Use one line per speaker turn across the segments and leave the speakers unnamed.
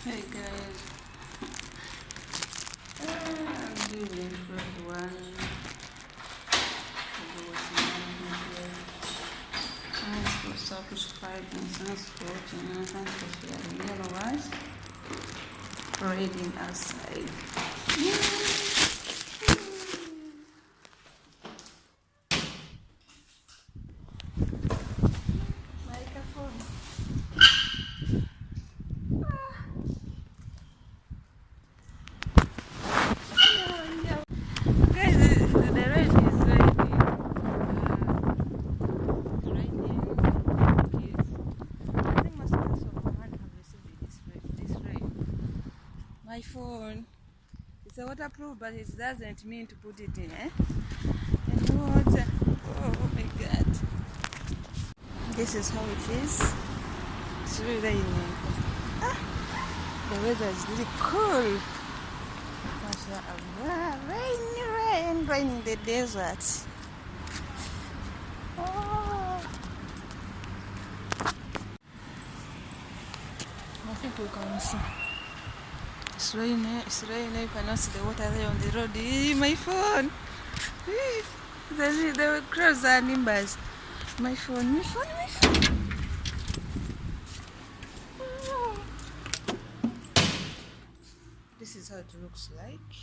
Hey guys, I'm doing the first one. Thanks for subscribing, thanks for watching, thanks for sharing. Otherwise, reading outside. Microphone. Guys, the rain is raining. It's raining. I think most parts of Oman have received this rain. My phone. It's a waterproof, but it doesn't mean to put it in, And water. Oh my god. This is how it is. It's really raining. The weather is really cool. MashaAllah. Rain in the desert. Oh. I think we can see. It's raining. You cannot see the water there on the road. My phone. The crows are nimbers. My phone. Oh. This is how it looks like.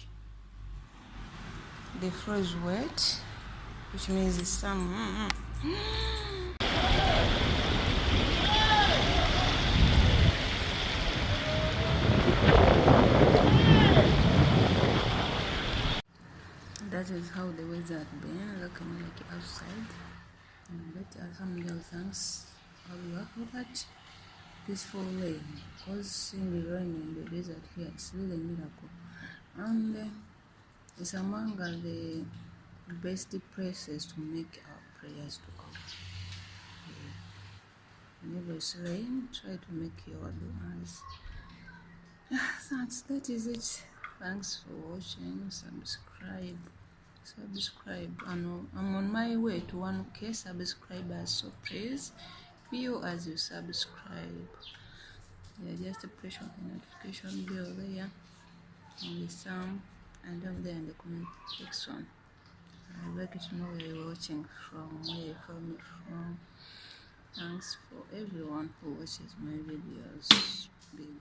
The floor is wet, which means it's some. That is how the weather had been looking like outside. But alhamdulillah, thanks Allah for that peaceful rain. Because seeing the rain in the desert here, it's really a miracle. And it's among the best places to make our prayers to Allah. Whenever it's rain, try to make your du'as. Thanks, that is it. Thanks for watching. Subscribe. I'm on my way to 1K subscribers, so please view as you subscribe. Just press on the notification bell there on the sound and down there in the comment section. I'd like you to know where you're watching from, where you found it from. Thanks for everyone who watches my videos. Big